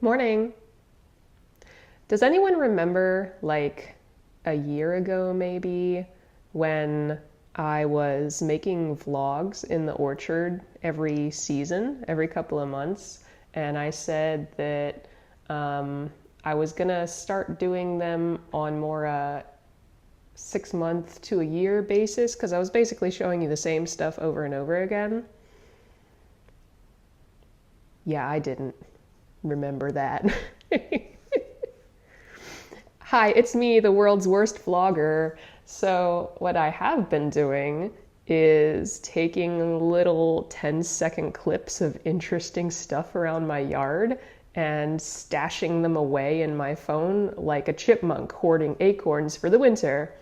Morning. Does anyone remember, like, a year ago maybe, when I was making vlogs in the orchard every season, every couple of months, and I said that I was gonna start doing them on more 6 month to a year basis because I was basically showing you the same stuff over and over again? Yeah, I didn't remember that. Hi, it's me, the world's worst vlogger. So, what I have been doing is taking little 10-second clips of interesting stuff around my yard and stashing them away in my phone like a chipmunk hoarding acorns for the winter.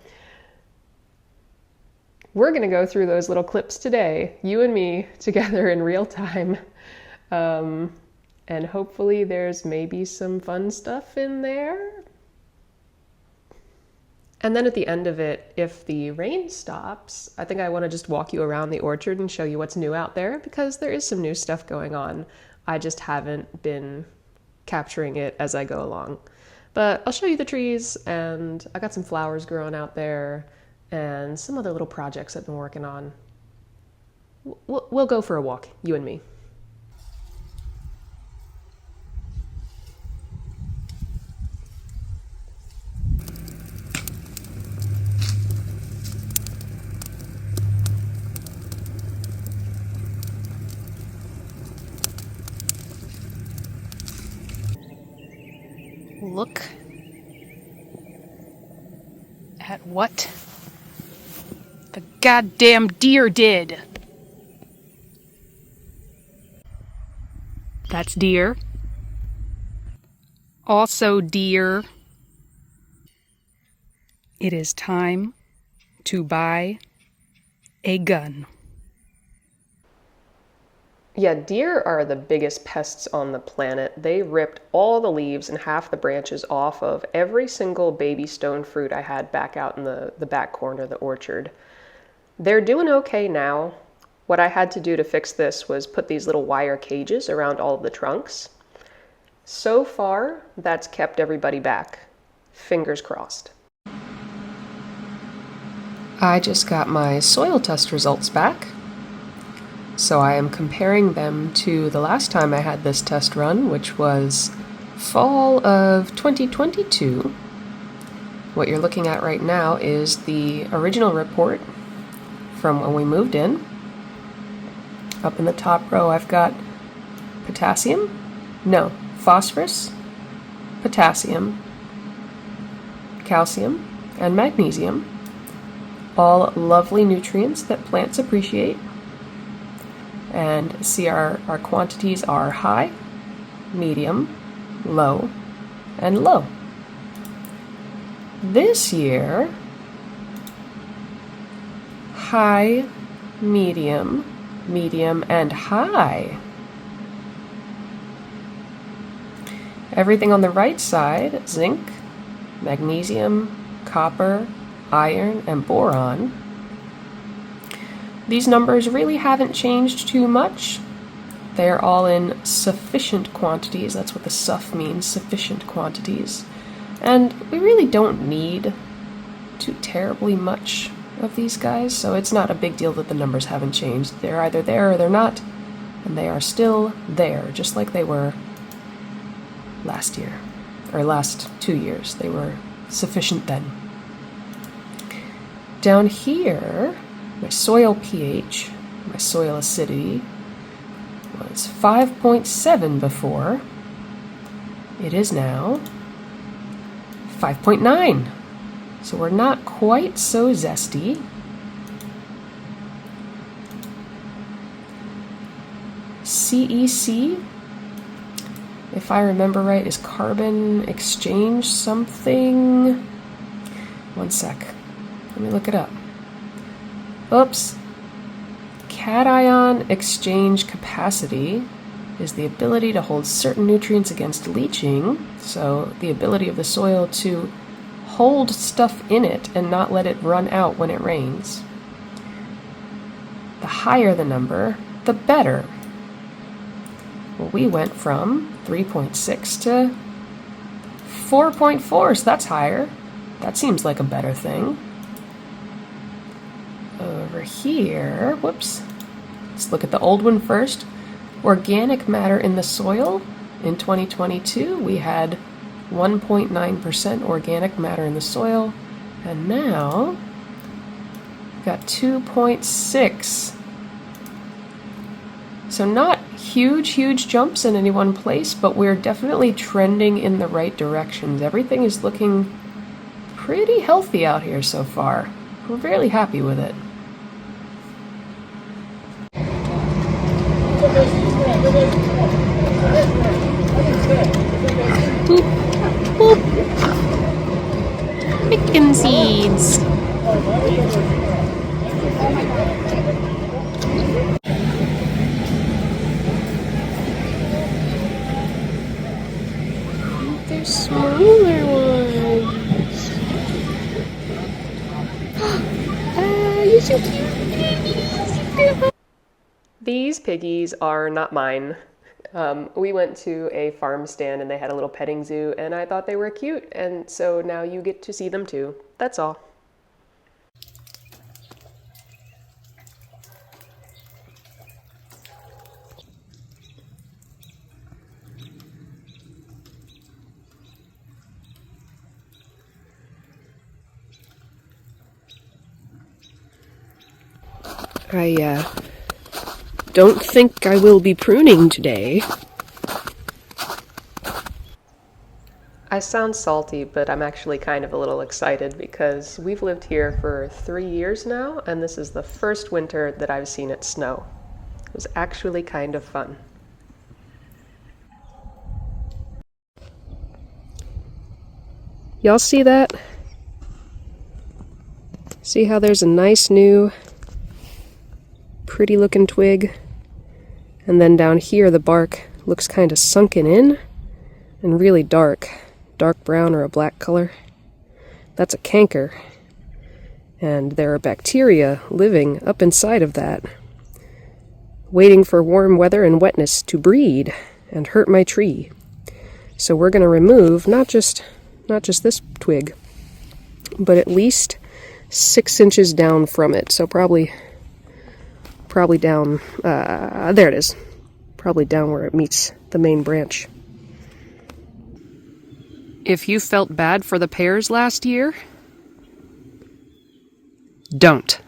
We're going to go through those little clips today, you and me together in real time. Um, and hopefully, there's maybe some fun stuff in there. And then at the end of it, if the rain stops, I think I want to just walk you around the orchard and show you what's new out there because there is some new stuff going on. I just haven't been capturing it as I go along. But I'll show you the trees, and I got some flowers growing out there and some other little projects I've been working on. We'll go for a walk, you and me. Look at what the goddamn deer did. That's deer. Also deer. It is time to buy a gun. Yeah, deer are the biggest pests on the planet. They ripped all the leaves and half the branches off of every single baby stone fruit I had back out in the back corner of the orchard. They're doing okay now. What I had to do to fix this was put these little wire cages around all of the trunks. So far, that's kept everybody back. Fingers crossed. I just got my soil test results back. So I am comparing them to the last time I had this test run, which was fall of 2022. What you're looking at right now is the original report from when we moved in. Up in the top row, I've got phosphorus, potassium, calcium, and magnesium. All lovely nutrients that plants appreciate. And see our quantities are high, medium, low, and low. This year, high, medium, and high. Everything on the right side, zinc, magnesium, copper, iron, and boron. These numbers really haven't changed too much. They're all in sufficient quantities. That's what the suff means, sufficient quantities. And we really don't need too terribly much of these guys, so it's not a big deal that the numbers haven't changed. They're either there or they're not, and they are still there, just like they were last year, or last 2 years. They were sufficient then. Down here, my soil pH, my soil acidity, was 5.7 before. It is now 5.9. So we're not quite so zesty. CEC, if I remember right, is carbon exchange something. One sec. Let me look it up. Oops. Cation exchange capacity is the ability to hold certain nutrients against leaching, so the ability of the soil to hold stuff in it and not let it run out when it rains. The higher the number, the better. Well, we went from 3.6 to 4.4, so that's higher. That seems like a better thing. Over here, whoops. Let's look at the old one first. Organic matter in the soil. In 2022, we had 1.9% organic matter in the soil, and now we've got 2.6. So not huge jumps in any one place, but we're definitely trending in the right directions. Everything is looking pretty healthy out here so far. We're really happy with it. Boop, boop. Chicken seeds. There's smaller ones. You're so cute. These piggies are not mine. We went to a farm stand and they had a little petting zoo, and I thought they were cute, and so now you get to see them too. That's all. I don't think I will be pruning today. I sound salty, but I'm actually kind of a little excited because we've lived here for 3 years now, and this is the first winter that I've seen it snow. It was actually kind of fun. Y'all see that? See how there's a nice new pretty looking twig, and then down here the bark looks kind of sunken in and really dark brown or a black color. That's a canker, and there are bacteria living up inside of that, waiting for warm weather and wetness to breed and hurt my tree. So we're going to remove not just this twig, but at least 6 inches down from it. So probably down, there it is. Probably down where it meets the main branch. If you felt bad for the pears last year, don't.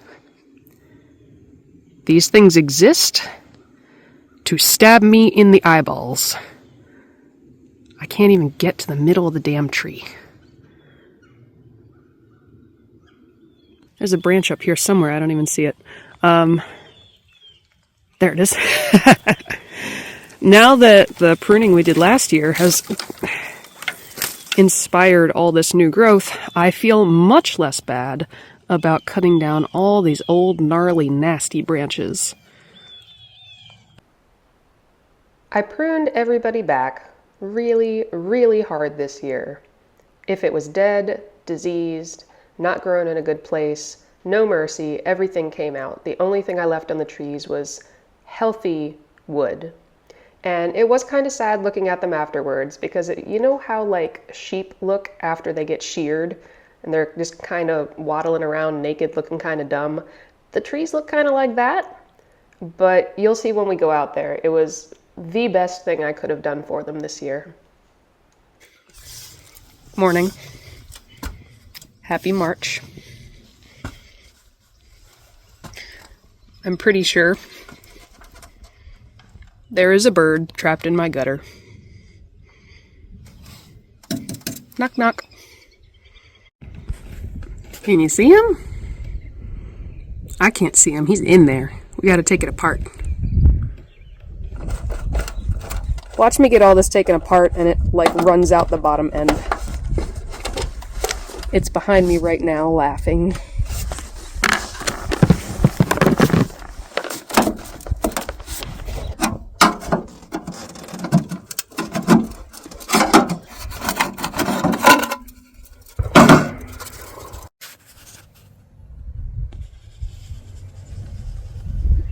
These things exist to stab me in the eyeballs. I can't even get to the middle of the damn tree. There's a branch up here somewhere, I don't even see it. There it is. Now that the pruning we did last year has inspired all this new growth, I feel much less bad about cutting down all these old, gnarly, nasty branches. I pruned everybody back really hard this year. If it was dead, diseased, not grown in a good place, no mercy, everything came out. The only thing I left on the trees was healthy wood. And it was kind of sad looking at them afterwards, because you know how like sheep look after they get sheared and they're just kind of waddling around naked looking kind of dumb? The trees look kind of like that, but you'll see when we go out there. It was the best thing I could have done for them this year. Morning. Happy March. I'm pretty sure there is a bird trapped in my gutter. Knock, knock. Can you see him? I can't see him. He's in there. We gotta take it apart. Watch me get all this taken apart and it like runs out the bottom end. It's behind me right now laughing.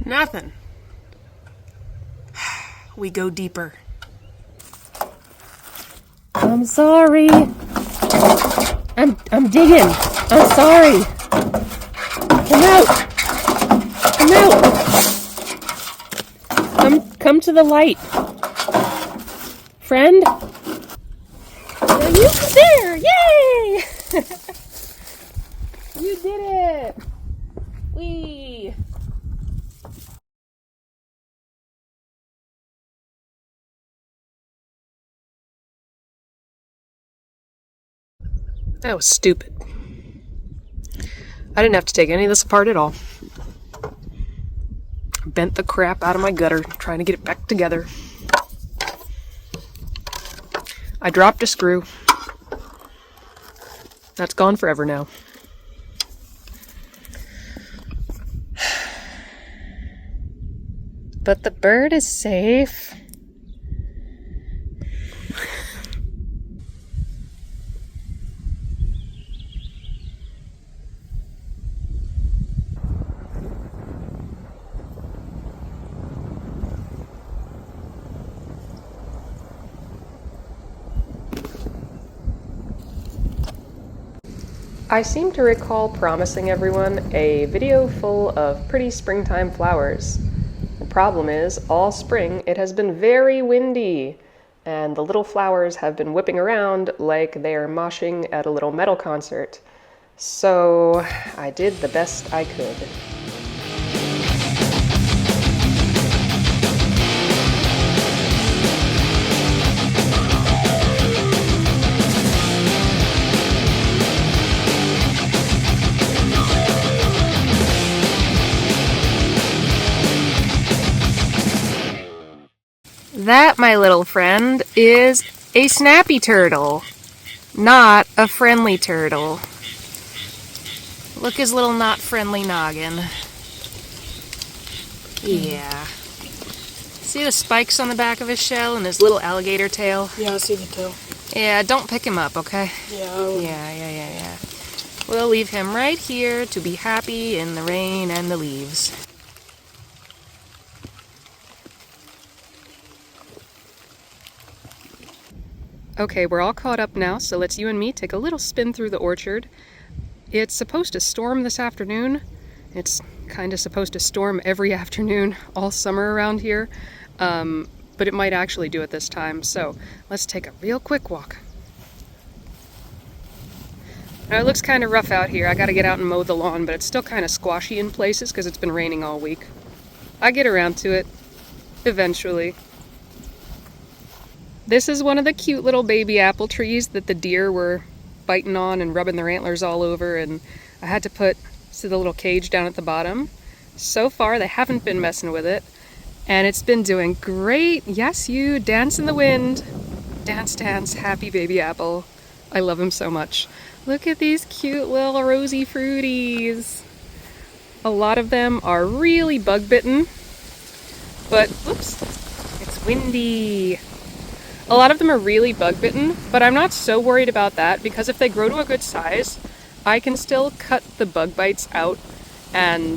Nothing. we go deeper. I'm sorry. I'm digging. I'm sorry. Come out. Come out. Come to the light. Friend? Are you there? Yay! You did it! Whee! That was stupid. I didn't have to take any of this apart at all. Bent the crap out of my gutter, trying to get it back together. I dropped a screw. That's gone forever now. But the bird is safe. I seem to recall promising everyone a video full of pretty springtime flowers. The problem is, all spring it has been very windy, and the little flowers have been whipping around like they are moshing at a little metal concert. So I did the best I could. That, my little friend, is a snappy turtle, not a friendly turtle. Look his little not friendly noggin. Yeah. See the spikes on the back of his shell and his little alligator tail? Yeah, I see the tail. Yeah, don't pick him up, okay? Yeah. Yeah. We'll leave him right here to be happy in the rain and the leaves. Okay, we're all caught up now, so let's you and me take a little spin through the orchard. It's supposed to storm this afternoon. It's kind of supposed to storm every afternoon all summer around here, but it might actually do it this time, so let's take a real quick walk. Now, it looks kind of rough out here. I gotta get out and mow the lawn, but it's still kind of squashy in places because it's been raining all week. I get around to it eventually. This is one of the cute little baby apple trees that the deer were biting on and rubbing their antlers all over, and I had to put the little cage down at the bottom. So far, they haven't been messing with it, and it's been doing great. Yes, you dance in the wind. Dance, dance, happy baby apple. I love him so much. Look at these cute little rosy fruities. A lot of them are really bug bitten, but whoops, it's windy. A lot of them are really bug bitten, but I'm not so worried about that because if they grow to a good size, I can still cut the bug bites out and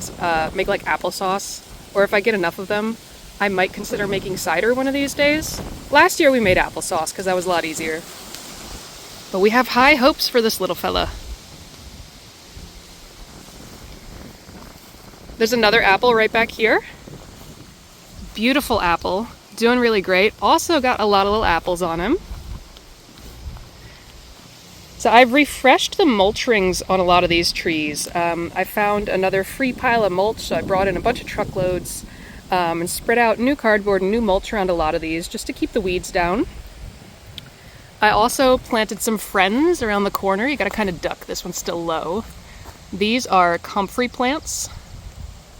make like applesauce, or if I get enough of them, I might consider making cider one of these days. Last year we made applesauce because that was a lot easier. But we have high hopes for this little fella. There's another apple right back here. Beautiful apple. Doing really great. Also got a lot of little apples on him. So I've refreshed the mulch rings on a lot of these trees. I found another free pile of mulch, so I brought in a bunch of truckloads and spread out new cardboard and new mulch around a lot of these just to keep the weeds down. I also planted some friends around the corner. You gotta kind of duck, this one's still low. These are comfrey plants,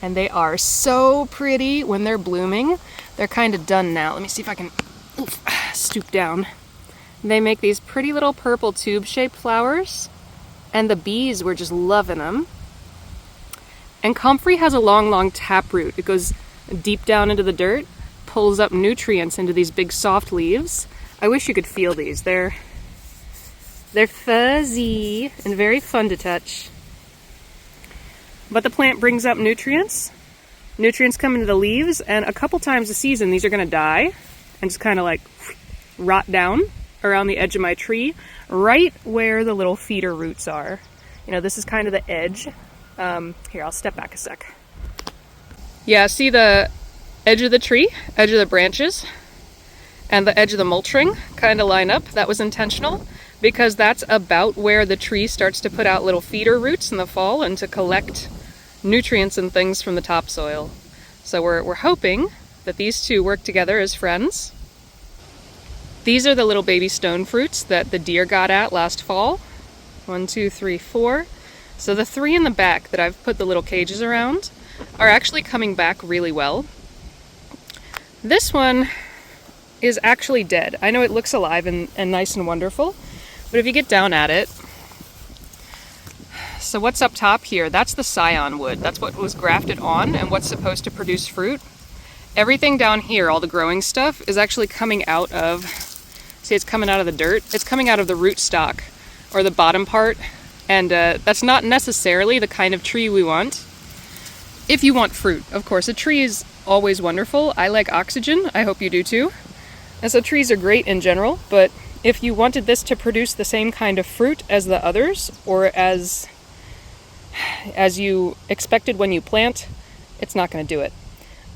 and they are so pretty when they're blooming. They're kind of done now. Let me see if I can stoop down. They make these pretty little purple tube-shaped flowers, and the bees were just loving them. And comfrey has a long, long taproot. It goes deep down into the dirt, pulls up nutrients into these big soft leaves. I wish you could feel these. They're fuzzy and very fun to touch. But the plant brings up nutrients. Nutrients come into the leaves, and a couple times a season these are going to die. and just kind of like rot down around the edge of my tree, right where the little feeder roots are. You know, this is kind of the edge. Here, I'll step back a sec. Yeah, see the edge of the tree, edge of the branches, and the edge of the mulch ring kind of line up. That was intentional because that's about where the tree starts to put out little feeder roots in the fall and to collect nutrients and things from the topsoil. So we're hoping that these two work together as friends. These are the little baby stone fruits that the deer got at last fall. 1, 2, 3, 4. So the 3 in the back that I've put the little cages around are actually coming back really well. This one is actually dead. I know it looks alive and nice and wonderful, but if you get down at it, so what's up top here, that's the scion wood. That's what was grafted on and what's supposed to produce fruit. Everything down here, all the growing stuff, is actually coming out of, see, it's coming out of the dirt. It's coming out of the root stock, or the bottom part, and that's not necessarily the kind of tree we want. If you want fruit, of course. A tree is always wonderful. I like oxygen. I hope you do too. And so trees are great in general, but if you wanted this to produce the same kind of fruit as the others, or as you expected when you plant, it's not going to do it.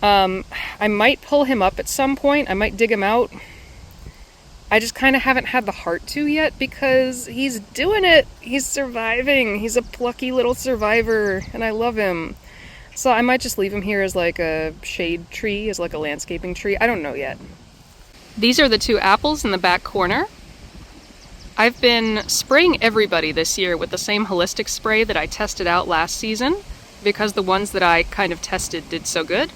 I might pull him up at some point. I might dig him out. I just kind of haven't had the heart to yet because he's doing it. He's surviving. He's a plucky little survivor, and I love him. So I might just leave him here as like a shade tree, as like a landscaping tree. I don't know yet. These are the 2 apples in the back corner. I've been spraying everybody this year with the same holistic spray that I tested out last season because the ones that I kind of tested did so good.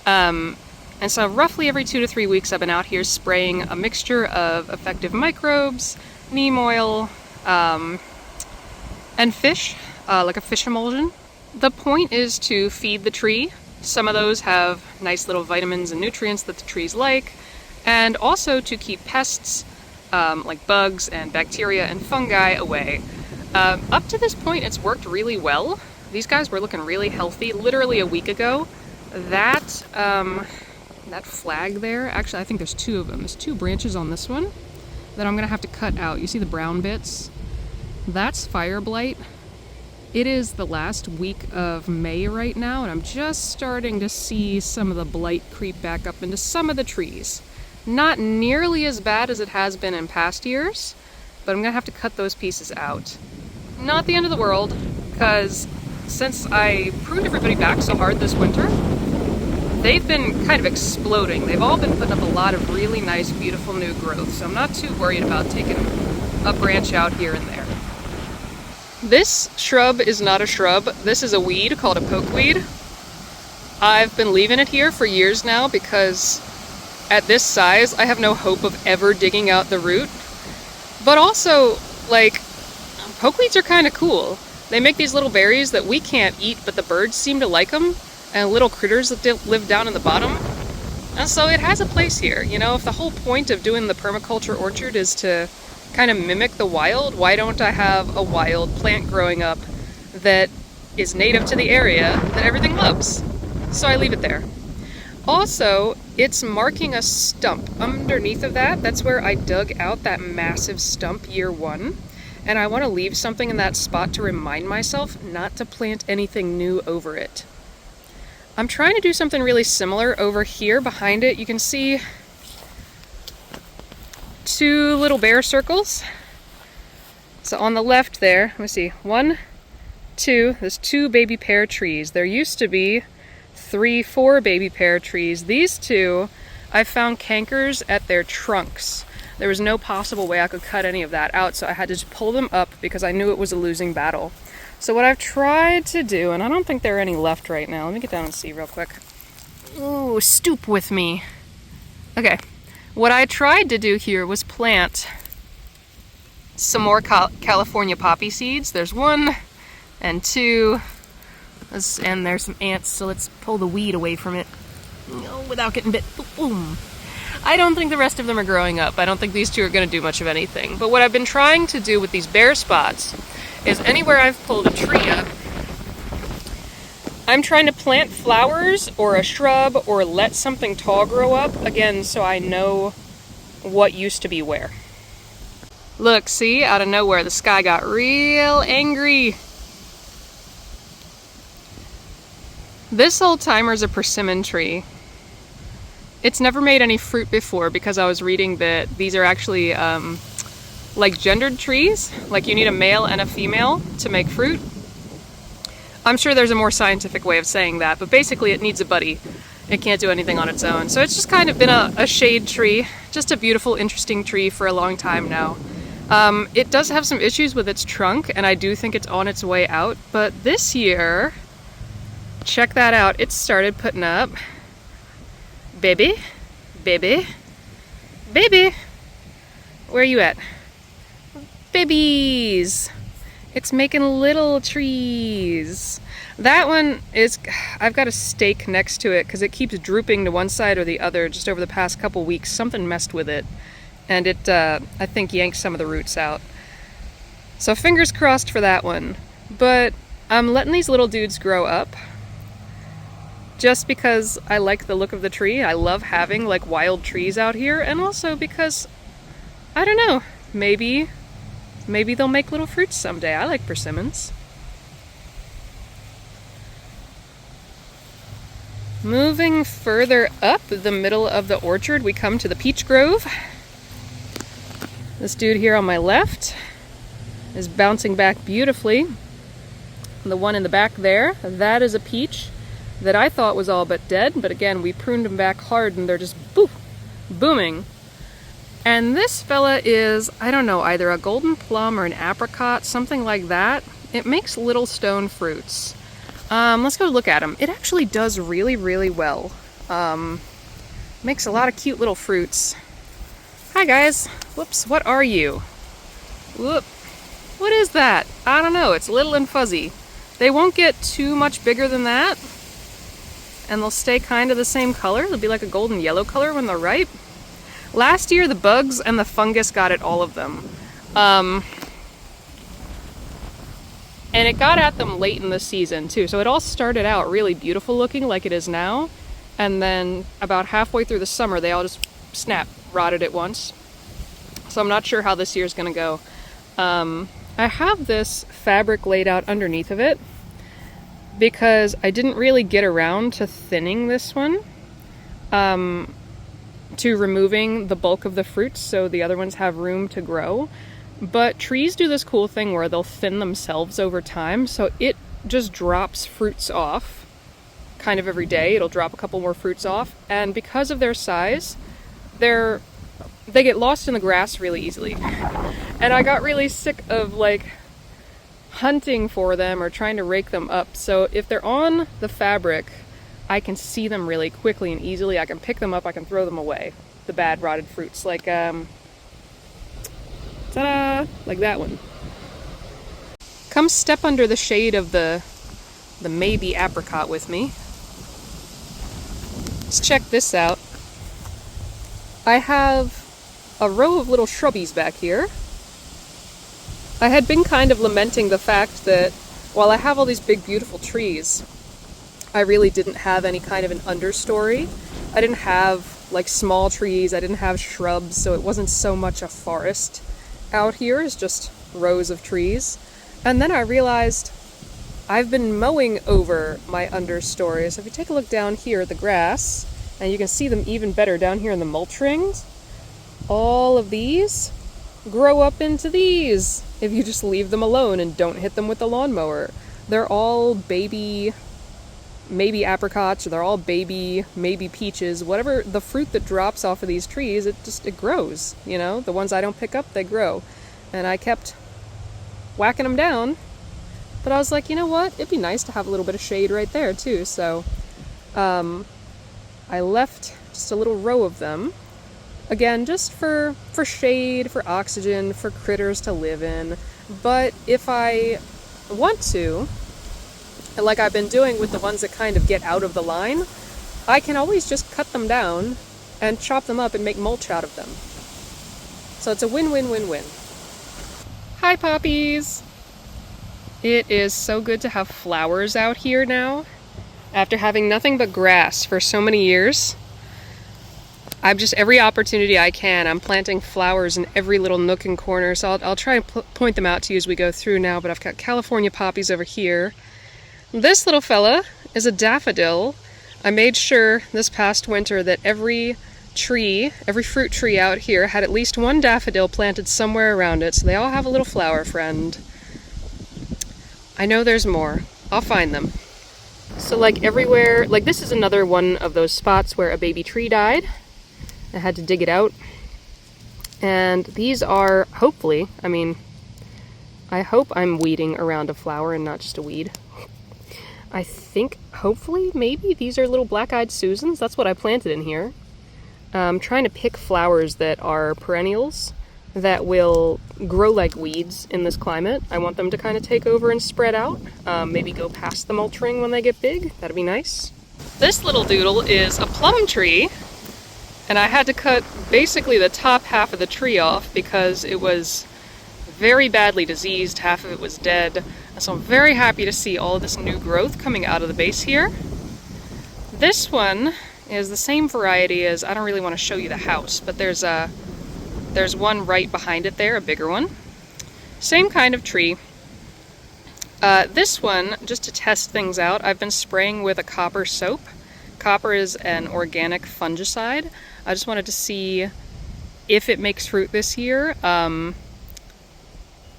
And so roughly every 2 to 3 weeks I've been out here spraying a mixture of effective microbes, neem oil, and fish, like a fish emulsion. The point is to feed the tree. Some of those have nice little vitamins and nutrients that the trees like, and also to keep pests, like bugs and bacteria and fungi away. Up to this point it's worked really well. These guys were looking really healthy literally a week ago. That flag there, actually I think there's 2 of them. There's 2 branches on this one that I'm gonna have to cut out. You see the brown bits? That's fire blight. It is the last week of May right now, and I'm just starting to see some of the blight creep back up into some of the trees. Not nearly as bad as it has been in past years, but I'm gonna have to cut those pieces out. Not the end of the world, because since I pruned everybody back so hard this winter, they've been kind of exploding. They've all been putting up a lot of really nice, beautiful new growth, so I'm not too worried about taking a branch out here and there. This shrub is not a shrub. This is a weed called a pokeweed. I've been leaving it here for years now because at this size, I have no hope of ever digging out the root. But also, like, pokeweeds are kind of cool. They make these little berries that we can't eat, but the birds seem to like them, and little critters that live down in the bottom. And so it has a place here. You know, if the whole point of doing the permaculture orchard is to kind of mimic the wild, why don't I have a wild plant growing up that is native to the area that everything loves? So I leave it there. Also, it's marking a stump. Underneath of that, that's where I dug out that massive stump year 1. And I want to leave something in that spot to remind myself not to plant anything new over it. I'm trying to do something really similar over here behind it. You can see 2 little bear circles. So on the left there, let me see, 1, 2, there's 2 baby pear trees. There used to be 3, 4 baby pear trees. These 2, I found cankers at their trunks. There was no possible way I could cut any of that out, so I had to just pull them up because I knew it was a losing battle. So what I've tried to do, and I don't think there are any left right now. Let me get down and see real quick. Ooh, stoop with me. Okay. What I tried to do here was plant some more California poppy seeds. There's 1 and 2, and there's some ants, so let's pull the weed away from it without getting bit. Boom. I don't think the rest of them are growing up. I don't think these 2 are going to do much of anything. But what I've been trying to do with these bare spots is anywhere I've pulled a tree up, I'm trying to plant flowers or a shrub or let something tall grow up, again, so I know what used to be where. Look, see? Out of nowhere, the sky got real angry. This old timer's a persimmon tree. It's never made any fruit before because I was reading that these are actually like gendered trees. Like you need a male and a female to make fruit. I'm sure there's a more scientific way of saying that, but basically it needs a buddy. It can't do anything on its own. So it's just kind of been a shade tree, just a beautiful, interesting tree for a long time now. It does have some issues with its trunk, and I do think it's on its way out, but this year, check that out, it started putting up baby, baby, baby. Where are you at? Babies. It's making little trees. That one is, I've got a stake next to it because it keeps drooping to one side or the other just over the past couple weeks. Something messed with it, and it, I think, yanked some of the roots out. So fingers crossed for that one. But I'm letting these little dudes grow up just because I like the look of the tree. I love having like wild trees out here, and also because, I don't know, maybe they'll make little fruits someday. I like persimmons. Moving further up the middle of the orchard, we come to the peach grove. This dude here on my left is bouncing back beautifully. The one in the back there, that is a peach that I thought was all but dead, but again, we pruned them back hard and they're just booming. And this fella is, I don't know, either a golden plum or an apricot, something like that. It makes little stone fruits. Let's go look at him. It actually does really, really well. Makes a lot of cute little fruits. Hi guys. Whoops, what are you? Whoop. What is that? I don't know, it's little and fuzzy. They won't get too much bigger than that, and they'll stay kind of the same color. They'll be like a golden yellow color when they're ripe. Last year, the bugs and the fungus got at all of them. And it got at them late in the season, too. So it all started out really beautiful looking like it is now. And then about halfway through the summer, they all just rotted at once. So I'm not sure how this year's going to go. I have this fabric laid out underneath of it because I didn't really get around to thinning this one. To removing the bulk of the fruits so the other ones have room to grow. But trees do this cool thing where they'll thin themselves over time, so it just drops fruits off kind of every day. It'll drop a couple more fruits off, and because of their size, they get lost in the grass really easily. And I got really sick of like hunting for them or trying to rake them up, so if they're on the fabric, I can see them really quickly and easily. I can pick them up, I can throw them away. The bad rotted fruits, like, ta-da! Like that one. Come step under the shade of the maybe apricot with me. Let's check this out. I have a row of little shrubbies back here. I had been kind of lamenting the fact that while I have all these big beautiful trees, I really didn't have any kind of an understory. I didn't have like small trees, I didn't have shrubs, so it wasn't so much a forest out here, it's just rows of trees. And then I realized I've been mowing over my understory. So if you take a look down here at the grass, and you can see them even better down here in the mulch rings, all of these grow up into these if you just leave them alone and don't hit them with the lawnmower. They're all baby maybe apricots, or they're all baby maybe peaches, whatever the fruit that drops off of these trees, it grows, you know. The ones I don't pick up, they grow. And I kept whacking them down, but I was like, you know what, it'd be nice to have a little bit of shade right there too. So I left just a little row of them, again, just for shade, for oxygen, for critters to live in. But if I want to, like I've been doing with the ones that kind of get out of the line, I can always just cut them down and chop them up and make mulch out of them. So it's a win-win-win-win. Hi, poppies! It is so good to have flowers out here now. After having nothing but grass for so many years, I'm just, every opportunity I can, I'm planting flowers in every little nook and corner, so I'll try and point them out to you as we go through now, but I've got California poppies over here. This little fella is a daffodil. I made sure this past winter that every tree, every fruit tree out here had at least one daffodil planted somewhere around it, so they all have a little flower friend. I know there's more. I'll find them. So like everywhere, like this is another one of those spots where a baby tree died. I had to dig it out. And these are, hopefully, I mean, I hope I'm weeding around a flower and not just a weed. I think, hopefully, maybe these are little black-eyed Susans. That's what I planted in here. I'm trying to pick flowers that are perennials that will grow like weeds in this climate. I want them to kind of take over and spread out. Maybe go past the mulch ring when they get big. That'd be nice. This little doodle is a plum tree. And I had to cut basically the top half of the tree off because it was very badly diseased, half of it was dead. And so I'm very happy to see all of this new growth coming out of the base here. This one is the same variety as, I don't really want to show you the house, but there's one right behind it there, a bigger one. Same kind of tree. This one, just to test things out, I've been spraying with a copper soap. Copper is an organic fungicide. I just wanted to see if it makes fruit this year.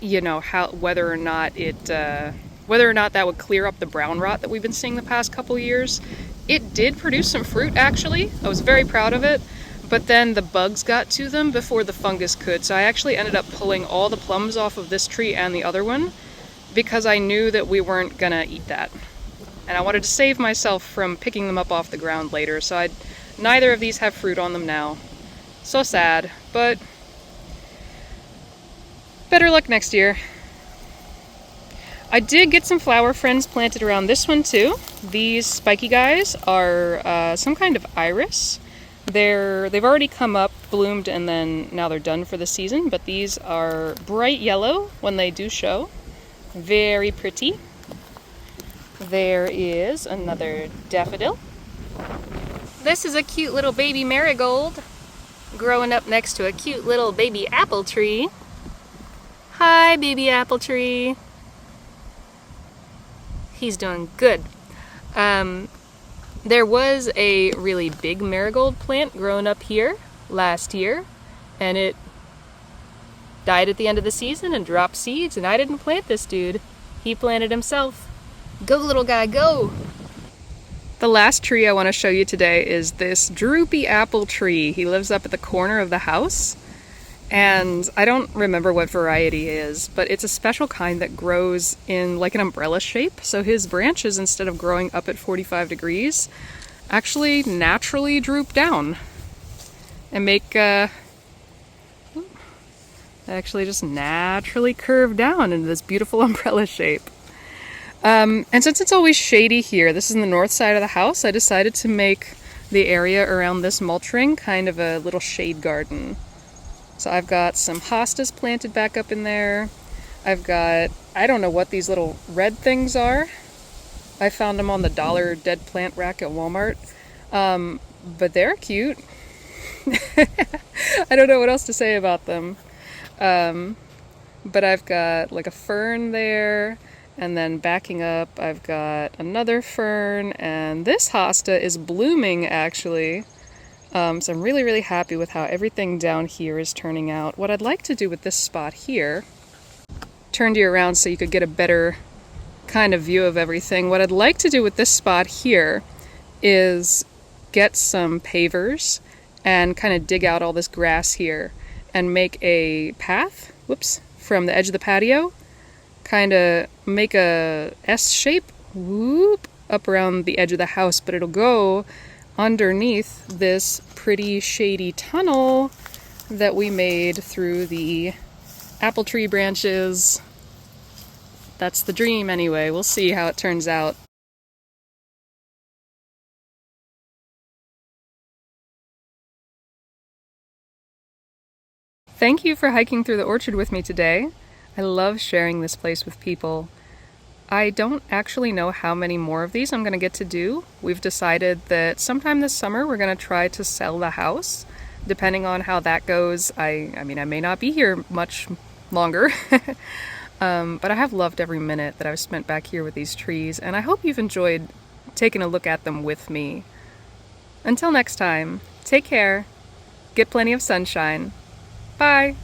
You know, whether or not that would clear up the brown rot that we've been seeing the past couple years. It did produce some fruit, actually. I was very proud of it. But then the bugs got to them before the fungus could. So I actually ended up pulling all the plums off of this tree and the other one because I knew that we weren't gonna eat that. And I wanted to save myself from picking them up off the ground later, so neither of these have fruit on them now. So sad, but better luck next year. I did get some flower friends planted around this one too. These spiky guys are some kind of iris. They've already come up, bloomed, and then now they're done for the season, but these are bright yellow when they do show. Very pretty. There is another daffodil. This is a cute little baby marigold growing up next to a cute little baby apple tree. Hi, baby apple tree. He's doing good. There was a really big marigold plant growing up here last year, and it died at the end of the season and dropped seeds, and I didn't plant this dude. He planted himself. Go, little guy, go! The last tree I want to show you today is this droopy apple tree. He lives up at the corner of the house, and I don't remember what variety it is, but it's a special kind that grows in like an umbrella shape. So his branches, instead of growing up at 45 degrees, actually naturally droop down and make actually just naturally curve down into this beautiful umbrella shape. And since it's always shady here, this is in the north side of the house, I decided to make the area around this mulch ring kind of a little shade garden. So I've got some hostas planted back up in there. I've got, I don't know what these little red things are. I found them on the dollar dead plant rack at Walmart. But they're cute. I don't know what else to say about them. But I've got like a fern there. And then backing up, I've got another fern, and this hosta is blooming, actually. So I'm really, really happy with how everything down here is turning out. What I'd like to do with this spot here, turned you around so you could get a better kind of view of everything. What I'd like to do with this spot here is get some pavers and kind of dig out all this grass here and make a path, from the edge of the patio, kind of make a S shape, up around the edge of the house, but it'll go underneath this pretty shady tunnel that we made through the apple tree branches. That's the dream anyway. We'll see how it turns out. Thank you for hiking through the orchard with me today. I love sharing this place with people. I don't actually know how many more of these I'm going to get to do. We've decided that sometime this summer we're going to try to sell the house. Depending on how that goes, I mean, I may not be here much longer. But I have loved every minute that I've spent back here with these trees, and I hope you've enjoyed taking a look at them with me. Until next time, take care, get plenty of sunshine. Bye!